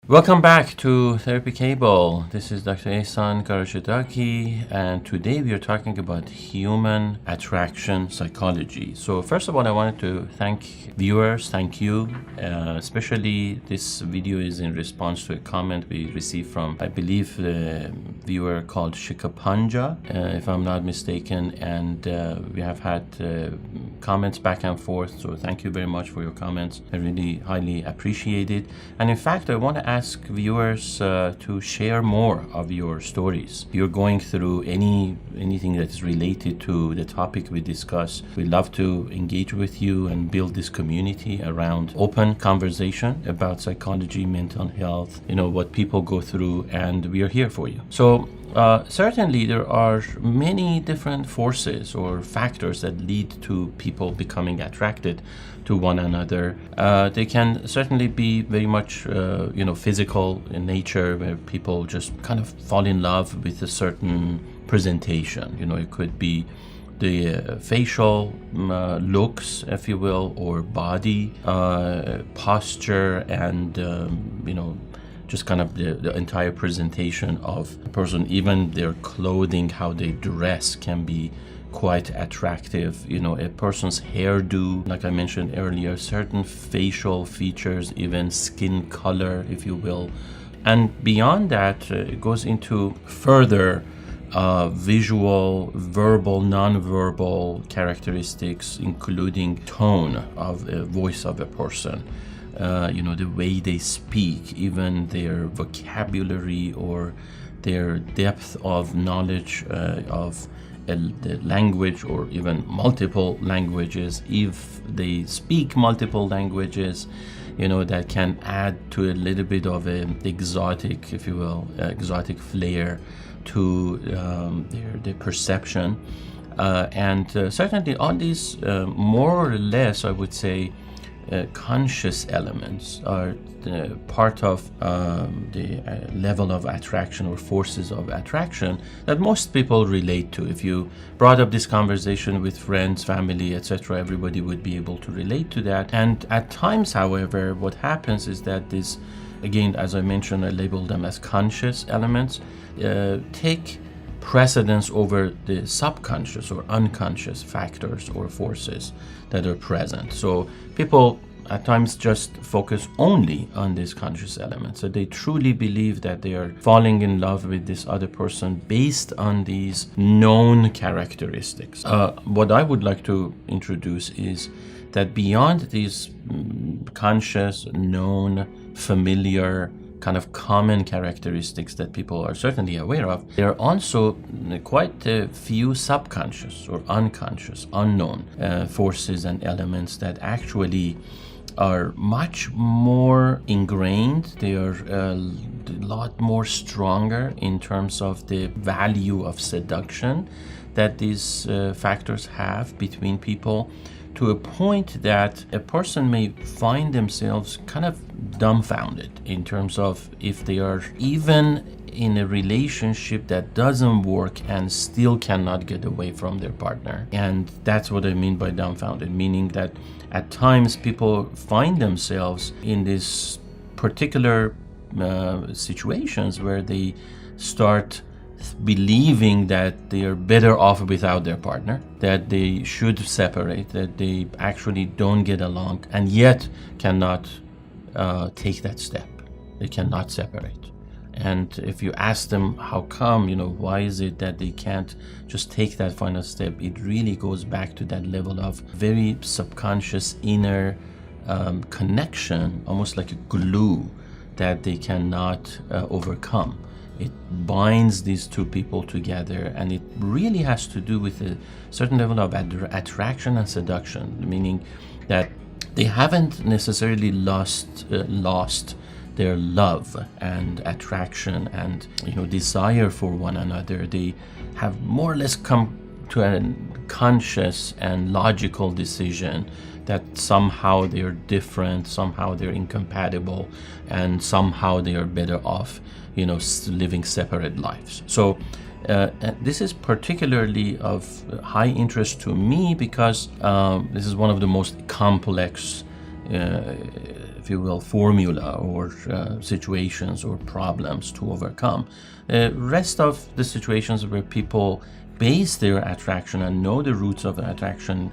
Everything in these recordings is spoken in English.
Welcome back to Therapy Cable. This is Dr. Ehsan Karachedaki, and today we are talking about human attraction psychology. So first of all, I wanted to thank viewers, thank you. Especially this video is in response to a comment we received from, I believe, the viewer called Shikapanja, if I'm not mistaken, and we have had comments back and forth, so thank you very much for your comments. I really highly appreciate it. And in fact, I want to ask viewers to share more of your stories. If you're going through anything that is related to the topic we discuss, we'd love to engage with you and build this community around open conversation about psychology, mental health, what people go through, and we are here for you. So certainly there are many different forces or factors that lead to people becoming attracted to one another. They can certainly be very much physical in nature, where people just kind of fall in love with a certain presentation. It could be the facial looks, if you will, or body posture, and just kind of the entire presentation of a person. Even their clothing, how they dress, can be quite attractive. A person's hairdo, like I mentioned earlier, certain facial features, even skin color, if you will. And beyond that, it goes into further visual, verbal, non-verbal characteristics, including tone of a voice of a person. The way they speak, even their vocabulary or their depth of knowledge of the language, or even multiple languages. If they speak multiple languages, that can add to a little bit of an exotic, if you will, exotic flair to their perception. And certainly all these more or less, I would say, conscious elements are part of the level of attraction or forces of attraction that most people relate to. If you brought up this conversation with friends, family, etc., everybody would be able to relate to that. And at times, however, what happens is that this, again, as I mentioned, I label them as conscious elements, take precedence over the subconscious or unconscious factors or forces that are present. So people at times just focus only on these conscious elements. So they truly believe that they are falling in love with this other person based on these known characteristics. What I would like to introduce is that beyond these conscious, known, familiar, kind of common characteristics that people are certainly aware of, there are also quite a few subconscious or unconscious, unknown forces and elements that actually are much more ingrained. They are a lot more stronger in terms of the value of seduction that these factors have between people, to a point that a person may find themselves kind of dumbfounded in terms of if they are even in a relationship that doesn't work and still cannot get away from their partner. And that's what I mean by dumbfounded, meaning that at times people find themselves in these particular situations where they start believing that they are better off without their partner, that they should separate, that they actually don't get along, and yet cannot take that step. They cannot separate. And if you ask them how come, why is it that they can't just take that final step, it really goes back to that level of very subconscious inner connection, almost like a glue that they cannot overcome. It binds these two people together, and it really has to do with a certain level of attraction and seduction, meaning that they haven't necessarily lost their love and attraction and desire for one another. They have more or less come to a conscious and logical decision that somehow they're different, somehow they're incompatible, and somehow they are better off living separate lives. So this is particularly of high interest to me because this is one of the most complex if you will, formula or situations or problems to overcome. Rest of the situations where people base their attraction and know the roots of attraction,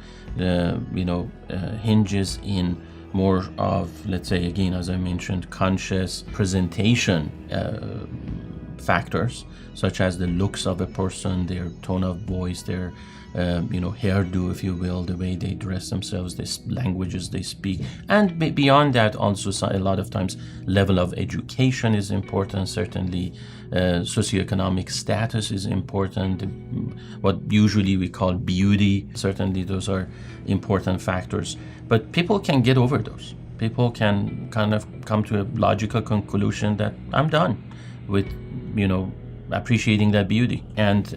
hinges in more of, let's say, again, as I mentioned, conscious presentation factors, such as the looks of a person, their tone of voice, their hairdo, if you will, the way they dress themselves, the languages they speak, and beyond that, also a lot of times level of education is important. Certainly, socioeconomic status is important. What usually we call beauty, certainly those are important factors. But people can get over those. People can kind of come to a logical conclusion that I'm done with, appreciating that beauty. And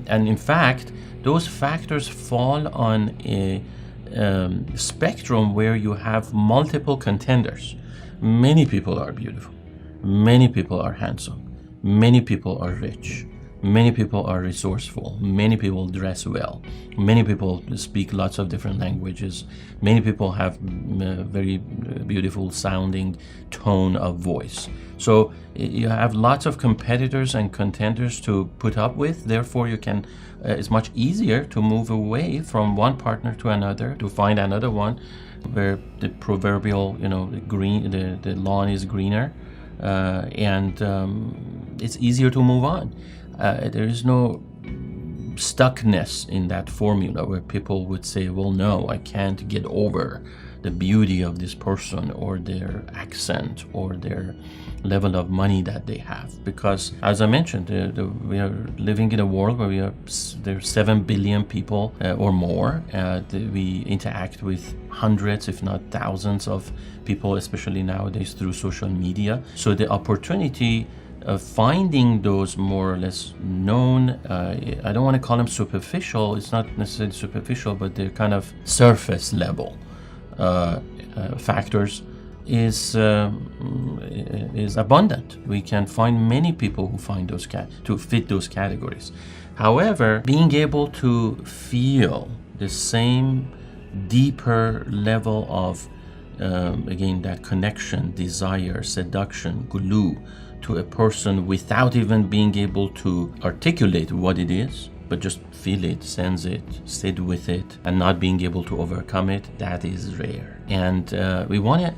in fact, those factors fall on a spectrum where you have multiple contenders. Many people are beautiful. Many people are handsome. Many people are rich. Many people are resourceful. Many people dress well. Many people speak lots of different languages. Many people have very beautiful sounding tone of voice. So you have lots of competitors and contenders to put up with. Therefore, you can. It's much easier to move away from one partner to another, to find another one where the proverbial, the lawn is greener, and it's easier to move on. There is no stuckness in that formula where people would say, well, no, I can't get over the beauty of this person or their accent or their level of money that they have. Because, as I mentioned, we are living in a world where there are 7 billion people or more. We interact with hundreds, if not thousands of people, especially nowadays through social media. So the opportunity of finding those more or less known, I don't want to call them superficial, it's not necessarily superficial, but they're kind of surface level factors is abundant. We can find many people who find those to fit those categories. However, being able to feel the same deeper level of again, that connection, desire, seduction, glue to a person without even being able to articulate what it is, but just feel it, sense it, sit with it, and not being able to overcome it, that is rare. And we want to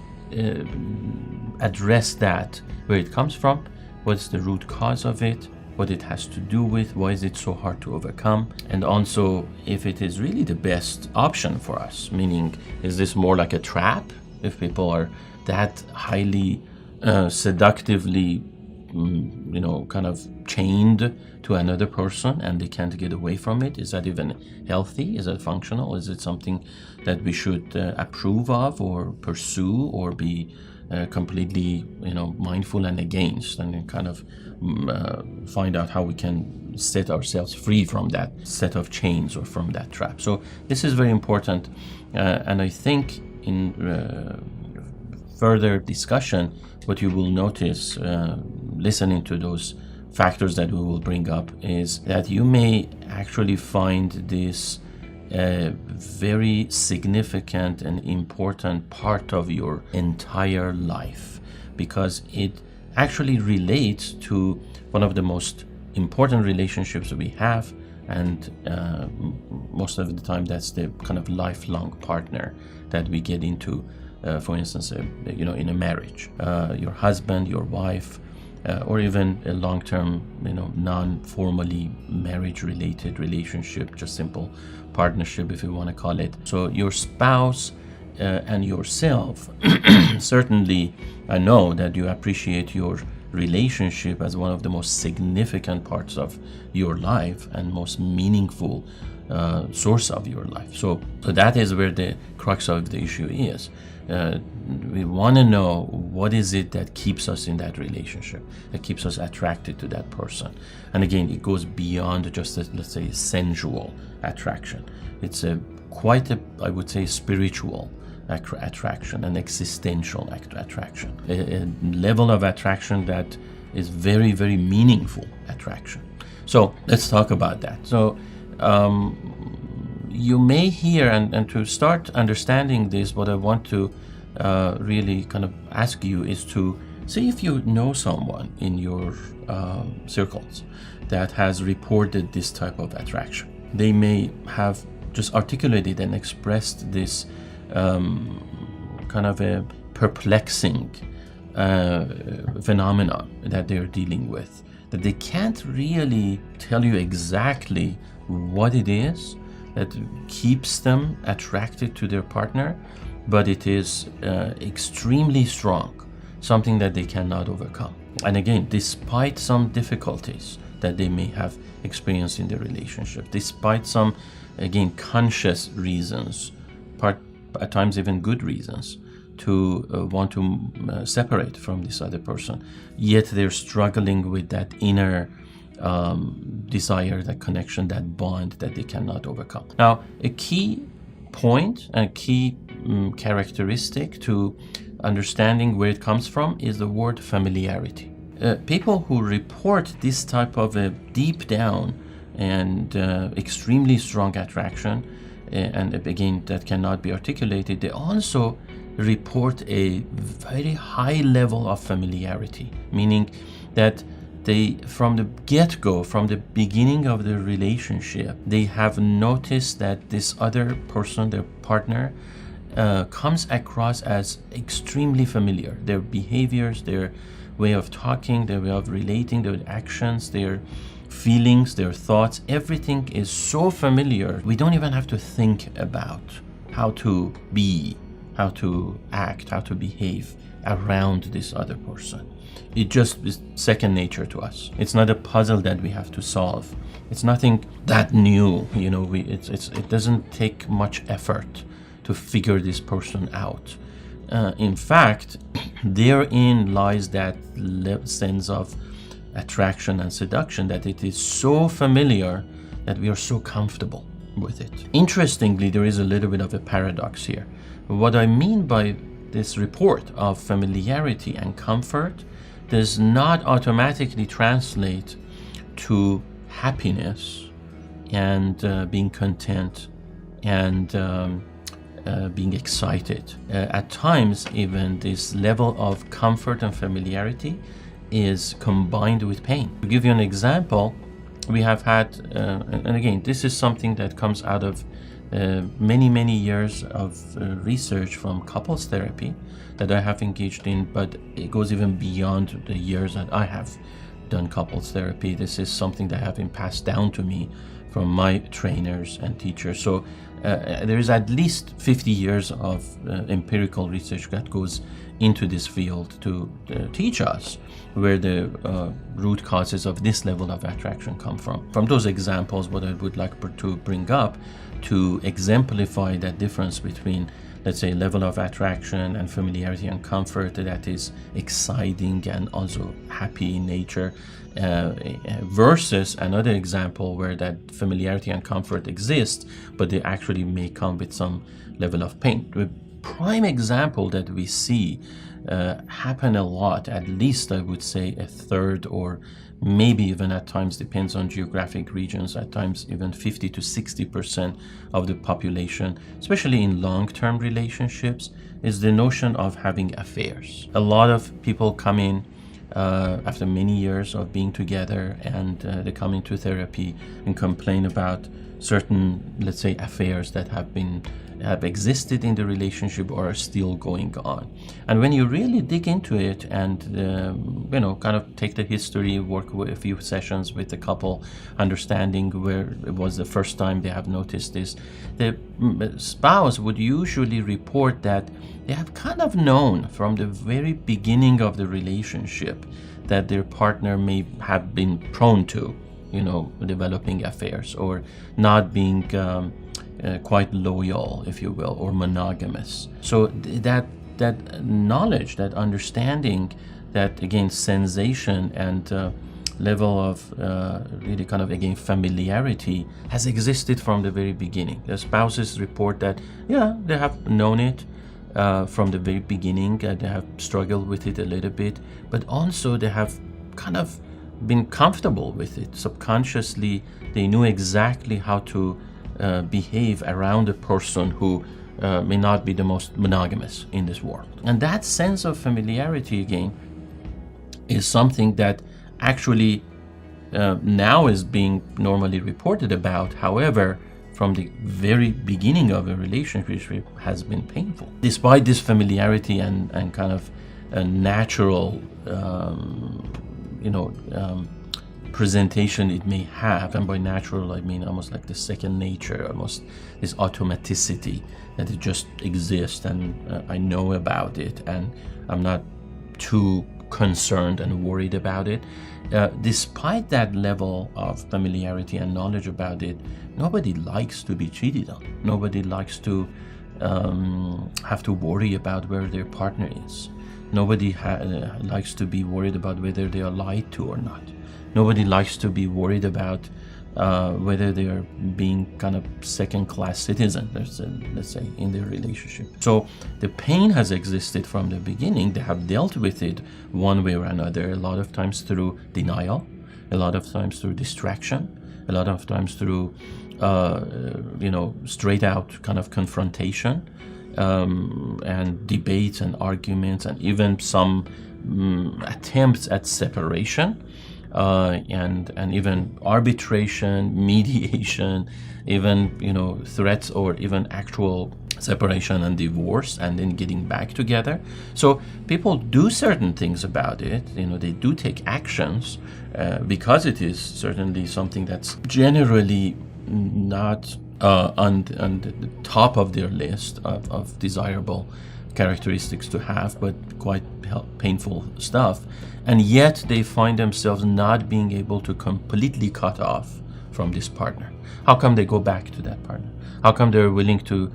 address that, where it comes from, what's the root cause of it, what it has to do with, why is it so hard to overcome, and also if it is really the best option for us, meaning is this more like a trap? If people are that highly seductively kind of chained to another person and they can't get away from it, is that even healthy? Is that functional? Is it something that we should approve of or pursue or be completely mindful and against, and then kind of find out how we can set ourselves free from that set of chains or from that trap? So this is very important, and I think in further discussion, what you will notice listening to those factors that we will bring up is that you may actually find this a very significant and important part of your entire life, because it actually relates to one of the most important relationships we have, and most of the time that's the kind of lifelong partner that we get into. For instance, in a marriage, your husband, your wife, or even a long-term, non-formally marriage-related relationship, just simple partnership, if you want to call it. So your spouse and yourself, certainly, I know that you appreciate your relationship as one of the most significant parts of your life and most meaningful source of your life. So that is where the crux of the issue is. We want to know what is it that keeps us in that relationship, that keeps us attracted to that person. And again, it goes beyond just let's say sensual attraction. It's quite a, I would say, spiritual attraction, an existential attraction, a level of attraction that is very, very meaningful attraction. So let's talk about that. So you may hear, and to start understanding this, what I want to really kind of ask you is to see if you know someone in your circles that has reported this type of attraction. They may have just articulated and expressed this kind of a perplexing phenomena that they're dealing with, that they can't really tell you exactly what it is that keeps them attracted to their partner, but it is extremely strong, something that they cannot overcome. And again, despite some difficulties that they may have experienced in their relationship, despite some, again, conscious reasons, at times even good reasons, to want to separate from this other person, yet they're struggling with that inner desire, that connection, that bond that they cannot overcome. Now, a key point, a key characteristic to understanding where it comes from is the word familiarity. People who report this type of a deep down and extremely strong attraction, and again, that cannot be articulated, they also report a very high level of familiarity, meaning that they, from the get-go, from the beginning of the relationship, they have noticed that this other person, their partner, comes across as extremely familiar. Their behaviors, their way of talking, their way of relating, their actions, their feelings, their thoughts, everything is so familiar, we don't even have to think about how to be, how to act, how to behave around this other person. It just is second nature to us. It's not a puzzle that we have to solve. It's nothing that new, you know. It doesn't take much effort to figure this person out. In fact, therein lies that sense of attraction and seduction, that it is so familiar that we are so comfortable with it. Interestingly, there is a little bit of a paradox here. What I mean by this report of familiarity and comfort does not automatically translate to happiness and being content and being excited. At times, even this level of comfort and familiarity is combined with pain. To give you an example, we have had, and again, this is something that comes out of many years of research from couples therapy that I have engaged in, but it goes even beyond the years that I have done couples therapy. This is something that have been passed down to me from my trainers and teachers. So there is at least 50 years of empirical research that goes into this field to teach us where the root causes of this level of attraction come from. From those examples, what I would like to bring up to exemplify that difference between, let's say, level of attraction and familiarity and comfort that is exciting and also happy in nature, versus another example where that familiarity and comfort exist, but they actually may come with some level of pain. The prime example that we see happen a lot, at least I would say a third, or maybe even at times, depends on geographic regions, at times even 50 to 60% of the population, especially in long-term relationships, is the notion of having affairs. A lot of people come in after many years of being together, and they come into therapy and complain about certain, let's say, affairs that have existed in the relationship or are still going on. And when you really dig into it and kind of take the history, work with a few sessions with the couple, understanding where it was the first time they have noticed this, the spouse would usually report that they have kind of known from the very beginning of the relationship that their partner may have been prone to, developing affairs or not being quite loyal, if you will, or monogamous. So that knowledge, that understanding, that again sensation and level of really kind of again familiarity has existed from the very beginning. The spouses report that they have known it from the very beginning. They have struggled with it a little bit, but also they have kind of been comfortable with it. Subconsciously, they knew exactly how to behave around a person who may not be the most monogamous in this world. And that sense of familiarity, again, is something that actually now is being normally reported about. However, from the very beginning of a relationship has been painful. Despite this familiarity and kind of a natural, presentation it may have, and by natural I mean almost like the second nature, almost this automaticity that it just exists, and I know about it, and I'm not too concerned and worried about it. Despite that level of familiarity and knowledge about it, nobody likes to be cheated on. Nobody likes to have to worry about where their partner is. Nobody likes to be worried about whether they are lied to or not. Nobody likes to be worried about whether they are being kind of second-class citizens, let's say, in their relationship. So the pain has existed from the beginning. They have dealt with it one way or another, a lot of times through denial, a lot of times through distraction, a lot of times through, straight out kind of confrontation, and debates and arguments, and even some attempts at separation. And even arbitration, mediation, even threats, or even actual separation and divorce, and then getting back together. So people do certain things about it. They do take actions because it is certainly something that's generally not on the top of their list of desirable characteristics to have, but quite painful stuff. And yet they find themselves not being able to completely cut off from this partner. How come they go back to that partner? How come they're willing to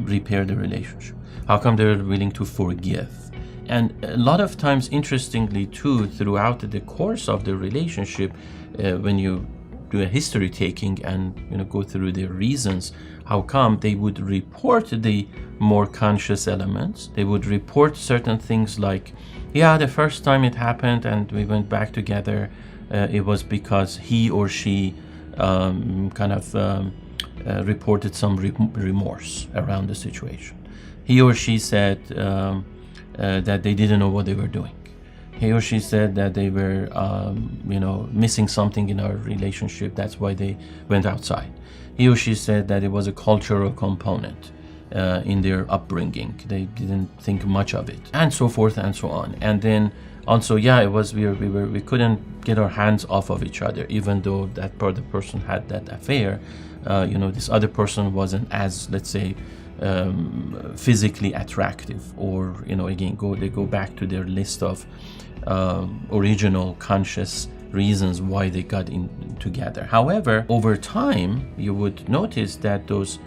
repair the relationship? How come they're willing to forgive? And a lot of times, interestingly too, throughout the course of the relationship, when you do a history taking and go through their reasons, how come they would report the more conscious elements. They would report certain things like, yeah, the first time it happened and we went back together, it was because he or she reported some remorse around the situation. He or she said that they didn't know what they were doing. He or she said that they were, missing something in our relationship. That's why they went outside. He or she said that it was a cultural component in their upbringing. They didn't think much of it, and so forth and so on. And then also, yeah, it was we couldn't get our hands off of each other, even though that other person had that affair. This other person wasn't as, let's say, physically attractive, or again, they go back to their list of original conscious reasons why they got in together. However, over time, you would notice that those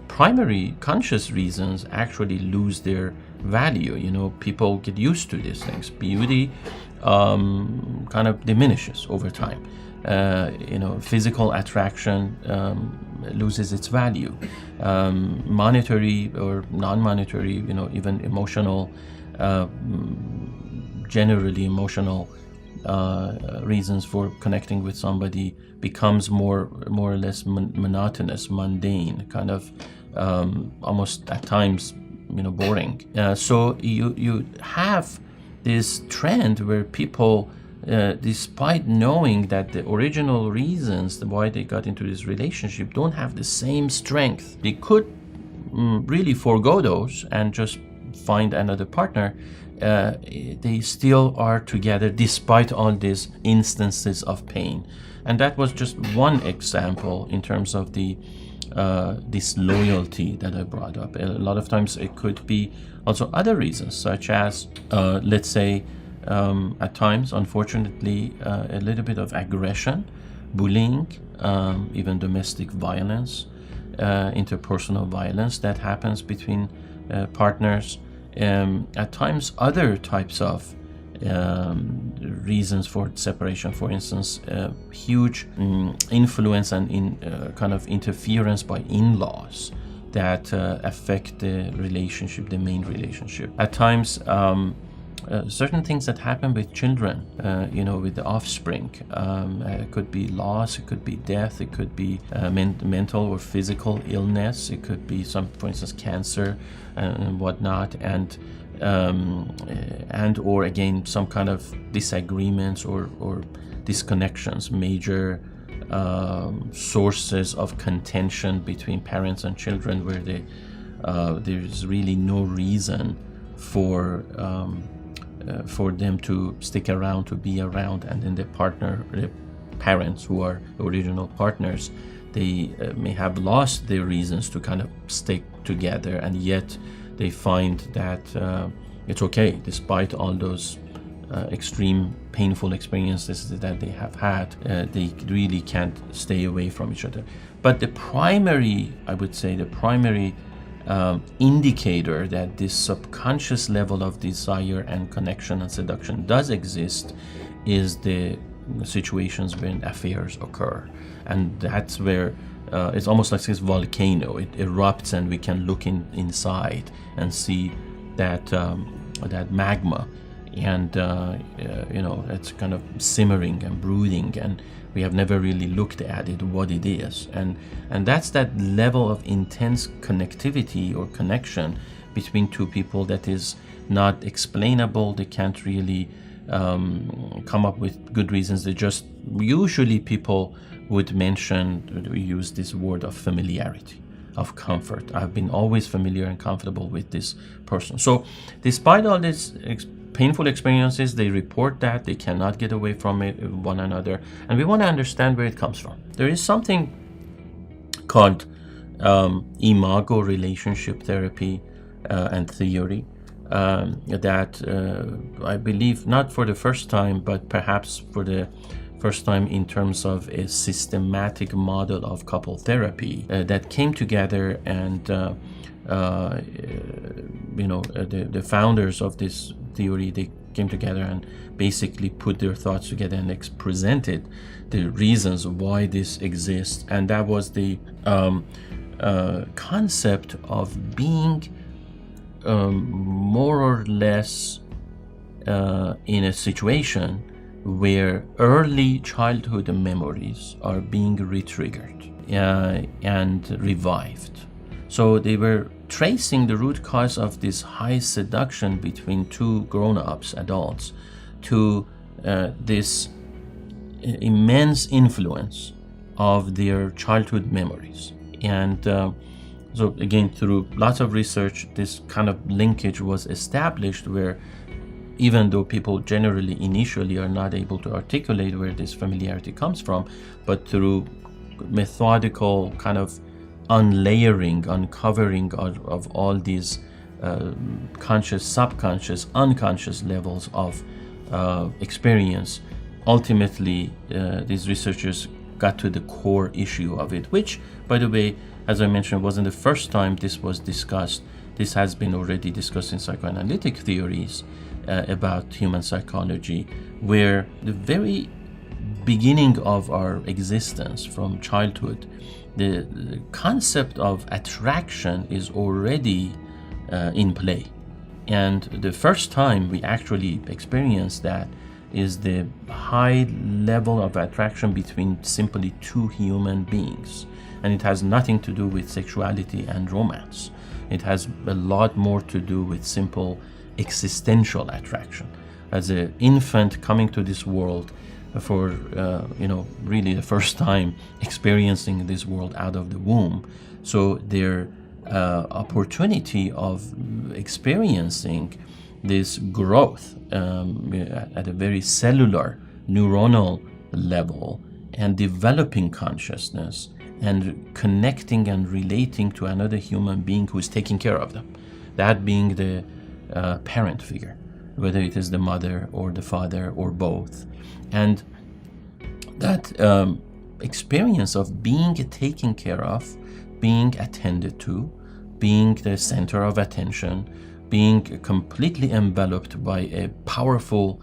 primary conscious reasons actually lose their value. People get used to these things. Beauty kind of diminishes over time. Physical attraction loses its value. Monetary or non-monetary, even emotional, generally emotional reasons for connecting with somebody becomes more or less monotonous, mundane, kind of almost at times boring. So you have this trend where people, despite knowing that the original reasons why they got into this relationship don't have the same strength, they could really forego those and just find another partner. They still are together despite all these instances of pain. And that was just one example in terms of the disloyalty that I brought up. A lot of times it could be also other reasons, such as, let's say, at times, unfortunately, a little bit of aggression, bullying, even domestic violence, interpersonal violence that happens between partners. At times, other types of reasons for separation, for instance, huge influence and kind of interference by in-laws that affect the relationship, the main relationship. At times, certain things that happen with children, with the offspring. It could be loss, it could be death, it could be mental or physical illness, it could be for instance, cancer and whatnot, and or again some kind of disagreements or disconnections, major sources of contention between parents and children, where there's really no reason for them to stick around, to be around, and then the parents who are the original partners, they may have lost their reasons to kind of stick together, and yet they find that it's okay, despite all those extreme painful experiences that they have had, they really can't stay away from each other. But the primary indicator that this subconscious level of desire and connection and seduction does exist is the situations when affairs occur. And that's where it's almost like this volcano. It erupts, and we can look inside and see that magma, and it's kind of simmering and brooding, and we have never really looked at it, what it is, and that's that level of intense connectivity or connection between two people that is not explainable. They can't really come up with good reasons. They just, usually people would use this word of familiarity, of comfort. I've been always familiar and comfortable with this person. So despite all these painful experiences, they report that they cannot get away from one another, and we want to understand where it comes from. There is something called IMAGO relationship therapy and theory that I believe, not for the first time, but perhaps for the first time in terms of a systematic model of couple therapy that came together, and the founders of this theory, they came together and basically put their thoughts together and presented the reasons why this exists. And that was the concept of being more or less in a situation where early childhood memories are being retriggered and revived. So they were tracing the root cause of this high seduction between two grown-ups, adults, to this immense influence of their childhood memories. And so again, through lots of research, this kind of linkage was established, where even though people generally initially are not able to articulate where this familiarity comes from, but through methodical kind of unlayering, uncovering of all these conscious, subconscious, unconscious levels of experience, ultimately these researchers got to the core issue of it, which, by the way, as I mentioned, wasn't the first time this was discussed. This has been already discussed in psychoanalytic theories about human psychology, where the very beginning of our existence, from childhood, the concept of attraction is already in play. And the first time we actually experience that is the high level of attraction between simply two human beings. And it has nothing to do with sexuality and romance. It has a lot more to do with simple existential attraction. As an infant coming to this world for, really the first time experiencing this world out of the womb. So their opportunity of experiencing this growth at a very cellular, neuronal level, and developing consciousness and connecting and relating to another human being who is taking care of them, that being the parent figure, whether it is the mother or the father or both. And that experience of being taken care of, being attended to, being the center of attention, being completely enveloped by a powerful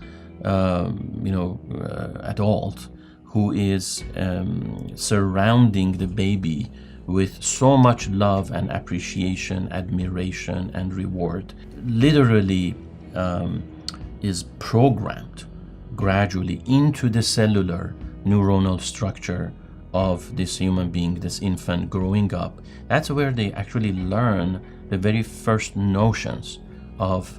adult who is surrounding the baby with so much love and appreciation, admiration and reward, literally is programmed gradually into the cellular neuronal structure of this human being, this infant growing up. That's where they actually learn the very first notions of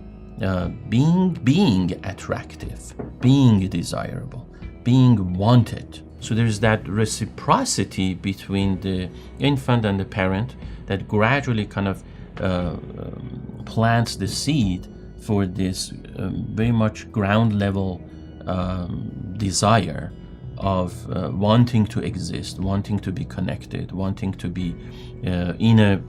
being attractive, being desirable, being wanted. So there's that reciprocity between the infant and the parent that gradually kind of plants the seed for this very much ground level desire of wanting to exist, wanting to be connected, wanting to be in a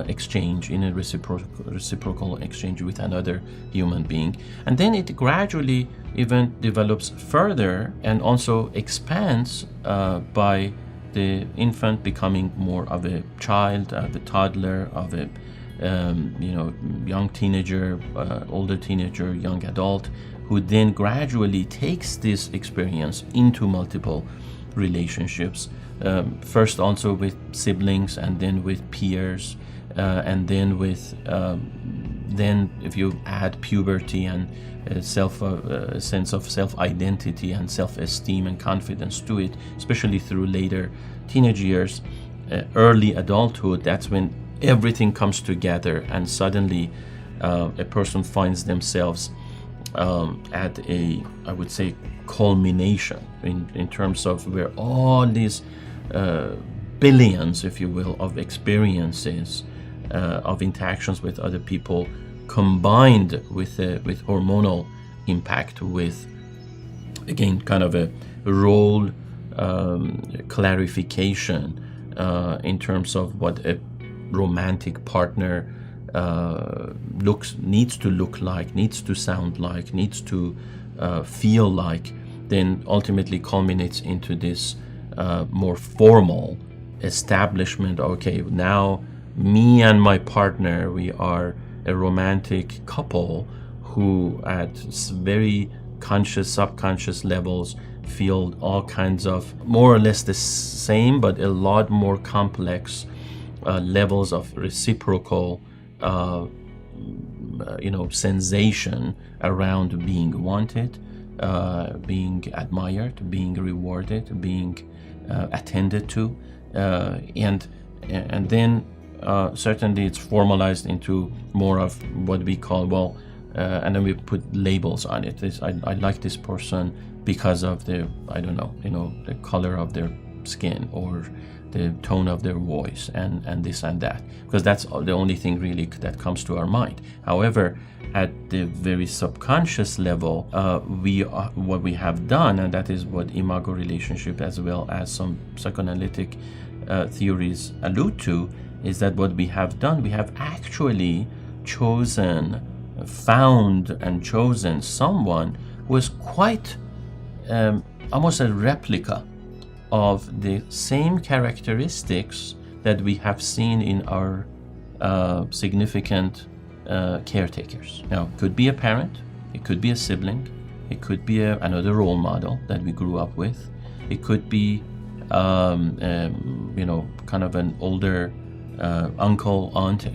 exchange, in a reciprocal exchange with another human being. And then it gradually even develops further and also expands by the infant becoming more of a child, of a toddler, of a young teenager, older teenager, young adult, who then gradually takes this experience into multiple relationships, first also with siblings, and then with peers, and then with then if you add puberty and sense of self-identity and self-esteem and confidence to it, especially through later teenage years, early adulthood, that's when everything comes together, and suddenly a person finds themselves at a, I would say, culmination in terms of where all these billions, if you will, of experiences, of interactions with other people, combined with hormonal impact, with again kind of a role clarification in terms of what a romantic partner needs to look like, needs to sound like, needs to feel like, then ultimately culminates into this more formal establishment. Okay, now me and my partner, we are a romantic couple who at very conscious, subconscious levels feel all kinds of more or less the same but a lot more complex levels of reciprocal sensation around being wanted, being admired, being rewarded, being attended to, and then certainly it's formalized into more of what we call, and then we put labels on it. I like this person because of the, the color of their skin, or the tone of their voice, and this and that, because that's the only thing really that comes to our mind. However, at the very subconscious level, what we have done, and that is what IMAGO relationship as well as some psychoanalytic theories allude to, is that what we have done, we have actually found and chosen someone who is quite almost a replica of the same characteristics that we have seen in our significant caretakers. Now, it could be a parent, it could be a sibling, it could be another role model that we grew up with, it could be kind of an older uncle, aunt,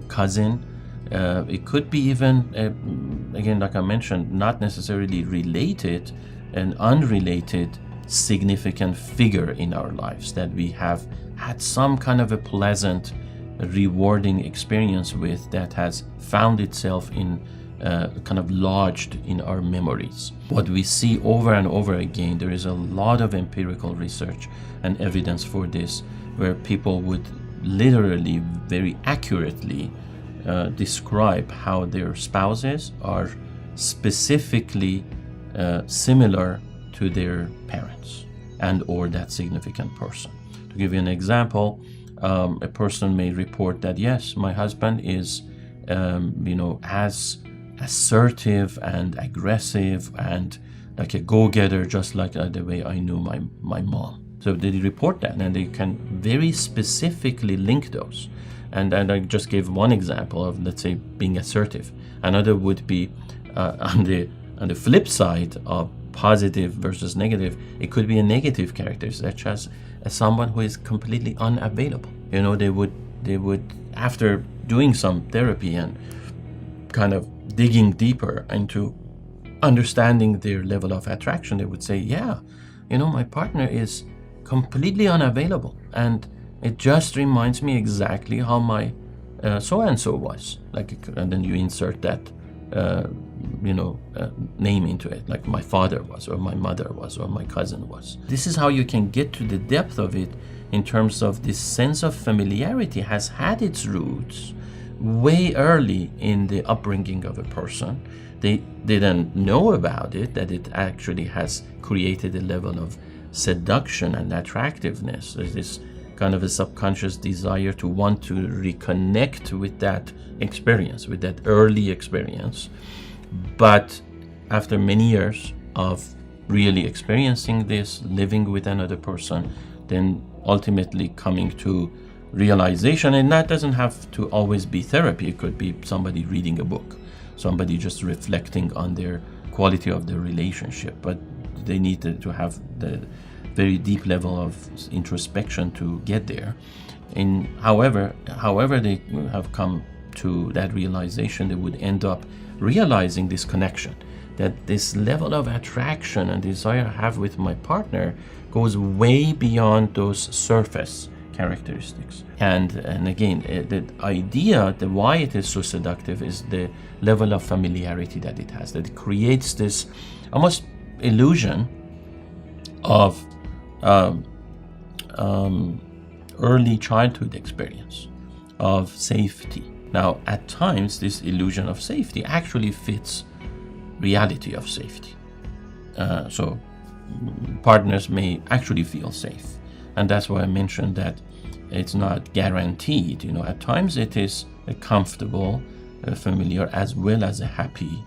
cousin. It could be even, again, like I mentioned, not necessarily related, an unrelated significant figure in our lives that we have had some kind of a pleasant, rewarding experience with, that has found itself in kind of lodged in our memories. What we see over and over again, there is a lot of empirical research and evidence for this, where people would literally very accurately describe how their spouses are specifically similar to their parents and or that significant person. To give you an example, a person may report that, yes, my husband is as assertive and aggressive and like a go-getter, just like the way I knew my mom. So they report that, and they can very specifically link those. And I just gave one example of, let's say, being assertive. Another would be on the flip side of positive versus negative. It could be a negative character, such as someone who is completely unavailable. They would after doing some therapy and kind of digging deeper into understanding their level of attraction, they would say, yeah, my partner is completely unavailable, and it just reminds me exactly how my so-and-so was. And then you insert that name into it, like my father was, or my mother was, or my cousin was. This is how you can get to the depth of it, in terms of this sense of familiarity has had its roots way early in the upbringing of a person. They didn't know about it, that it actually has created a level of seduction and attractiveness. There's this kind of a subconscious desire to want to reconnect with that experience, with that early experience. But after many years of really experiencing this, living with another person, then ultimately coming to realization, and that doesn't have to always be therapy. It could be somebody reading a book, somebody just reflecting on their quality of their relationship, but they need to have the very deep level of introspection to get there. And however they have come to that realization, they would end up realizing this connection, that this level of attraction and desire I have with my partner goes way beyond those surface characteristics. And again, the idea that why it is so seductive is the level of familiarity that it has, that it creates this almost illusion of early childhood experience of safety. Now, at times, this illusion of safety actually fits reality of safety. So partners may actually feel safe. And that's why I mentioned that it's not guaranteed. At times it is a comfortable, familiar, as well as a happy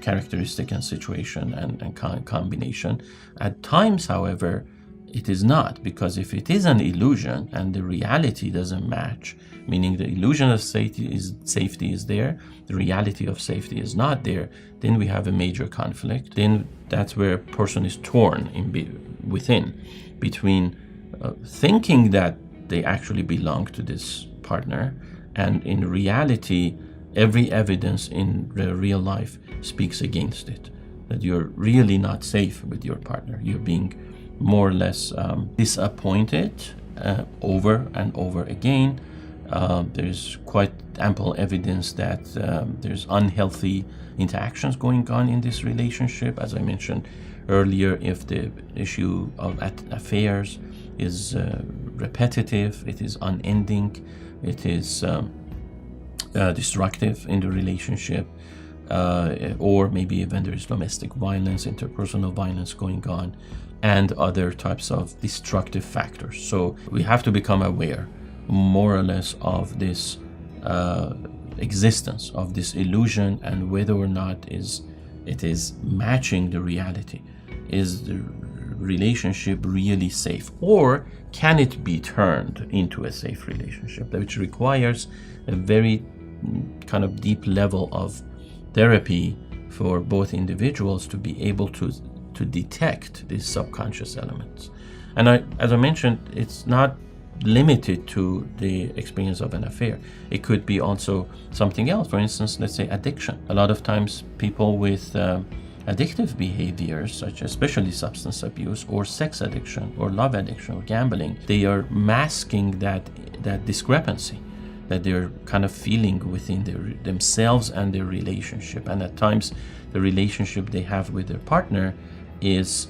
characteristic and situation and combination. At times, however, it is not, because if it is an illusion and the reality doesn't match, meaning the illusion of safety is there, the reality of safety is not there, then we have a major conflict. Then that's where a person is torn within between thinking that they actually belong to this partner, and in reality, every evidence in the real life speaks against it, that you're really not safe with your partner. You're being more or less disappointed over and over again. There's quite ample evidence that there's unhealthy interactions going on in this relationship. As I mentioned earlier, if the issue of affairs is repetitive, it is unending, it is destructive in the relationship, or maybe even there is domestic violence, interpersonal violence going on, and other types of destructive factors. So we have to become aware more or less of this existence of this illusion, and whether or not it is matching the reality. Is the relationship really safe, or can it be turned into a safe relationship, which requires a very kind of deep level of therapy for both individuals to be able to detect these subconscious elements. And as I mentioned, it's not limited to the experience of an affair. It could be also something else. For instance, let's say addiction. A lot of times people with addictive behaviors, such as especially substance abuse or sex addiction or love addiction or gambling, they are masking that discrepancy that they're kind of feeling within themselves and their relationship. And at times the relationship they have with their partner is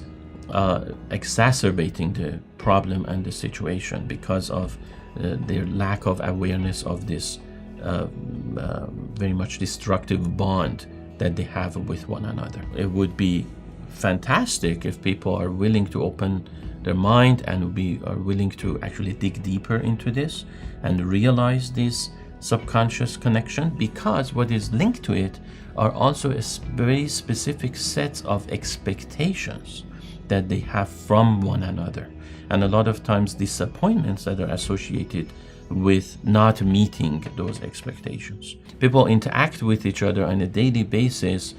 exacerbating the problem and the situation because of their lack of awareness of this very much destructive bond that they have with one another. It would be fantastic if people are willing to open their mind and are willing to actually dig deeper into this and realize this subconscious connection, because what is linked to it are also a very specific sets of expectations that they have from one another, and a lot of times disappointments that are associated with not meeting those expectations. People interact with each other on a daily basis,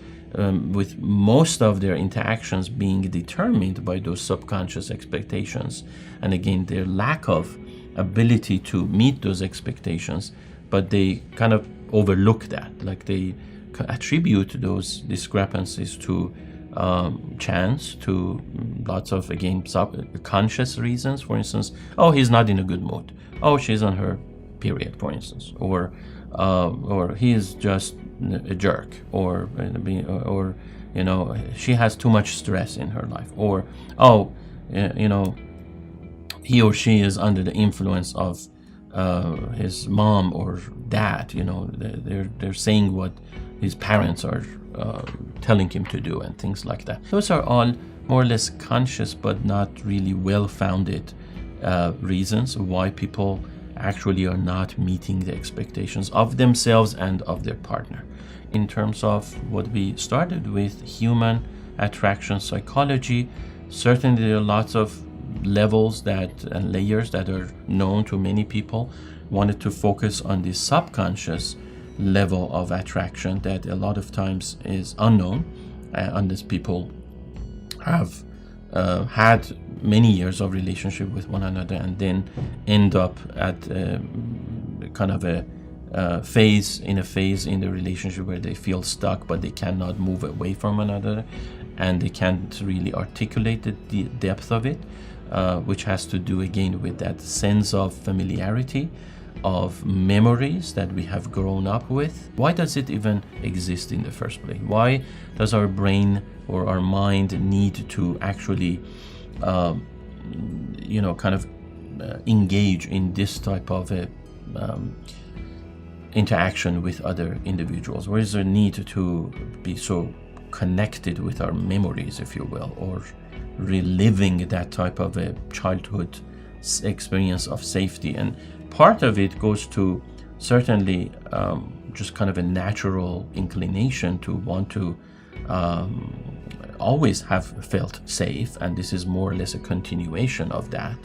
with most of their interactions being determined by those subconscious expectations, and again their lack of ability to meet those expectations, but they kind of overlook that, like they attribute those discrepancies to chance, to lots of, again, subconscious reasons. For instance, oh, he's not in a good mood. Oh, she's on her period, for instance, or he is just a jerk, or you know, she has too much stress in her life, or oh, you know, he or she is under the influence of his mom or dad. You know, they're saying what his parents are telling him to do, and things like that. Those are all more or less conscious but not really well-founded reasons why people actually are not meeting the expectations of themselves and of their partner. In terms of what we started with, human attraction psychology, certainly there are lots of levels and layers that are known to many people. Wanted to focus on the subconscious level of attraction that a lot of times is unknown unless people have had many years of relationship with one another and then end up at kind of a phase in the relationship where they feel stuck, but they cannot move away from another, and they can't really articulate the depth of it, which has to do again with that sense of familiarity, of memories that we have grown up with. Why does it even exist in the first place? Why does our brain or our mind need to actually kind of engage in this type of a interaction with other individuals? Where is there need to be so connected with our memories, if you will, or reliving that type of a childhood experience of safety? And part of it goes to certainly just kind of a natural inclination to want to always have felt safe, and this is more or less a continuation of that.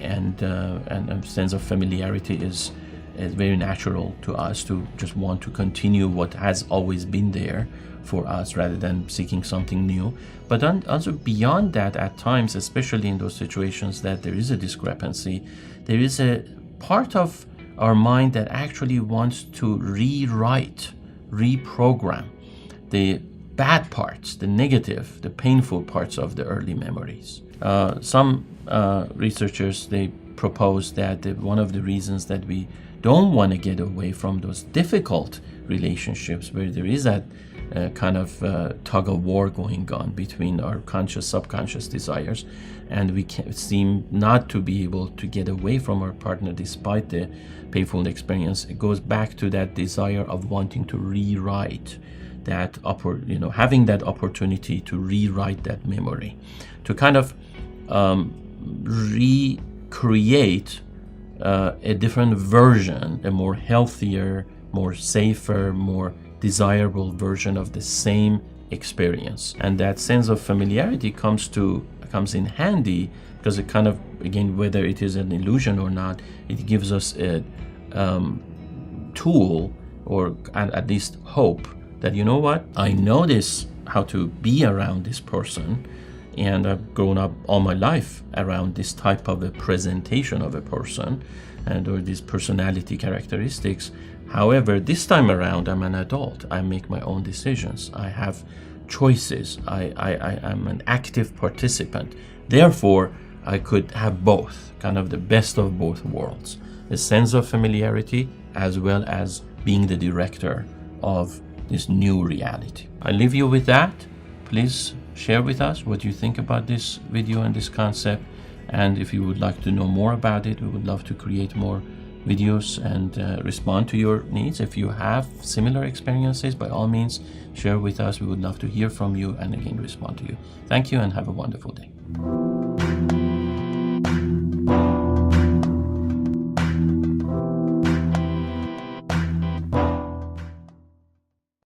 And a sense of familiarity is very natural to us to just want to continue what has always been there for us rather than seeking something new. But also beyond that, at times, especially in those situations that there is a discrepancy, there is a part of our mind that actually wants to rewrite, reprogram the bad parts, the negative, the painful parts of the early memories. Some researchers, they propose that one of the reasons that we don't want to get away from those difficult relationships where there is that kind of tug of war going on between our conscious, subconscious desires, and we seem not to be able to get away from our partner despite the painful experience. It goes back to that desire of wanting to rewrite that, having that opportunity to rewrite that memory, to kind of recreate a different version, a more healthier, more safer, more desirable version of the same experience. And that sense of familiarity comes in handy because it kind of, again, whether it is an illusion or not, it gives us a tool, or at least hope, that, you know what, I know this, how to be around this person, and I've grown up all my life around this type of a presentation of a person or these personality characteristics. However, this time around, I'm an adult. I make my own decisions. I have choices. I'm an active participant. Therefore, I could have both, kind of the best of both worlds, a sense of familiarity as well as being the director of this new reality. I leave you with that. Please share with us what you think about this video and this concept. And if you would like to know more about it, we would love to create more videos and respond to your needs. If you have similar experiences, by all means, share with us. We would love to hear from you and again respond to you. Thank you and have a wonderful day.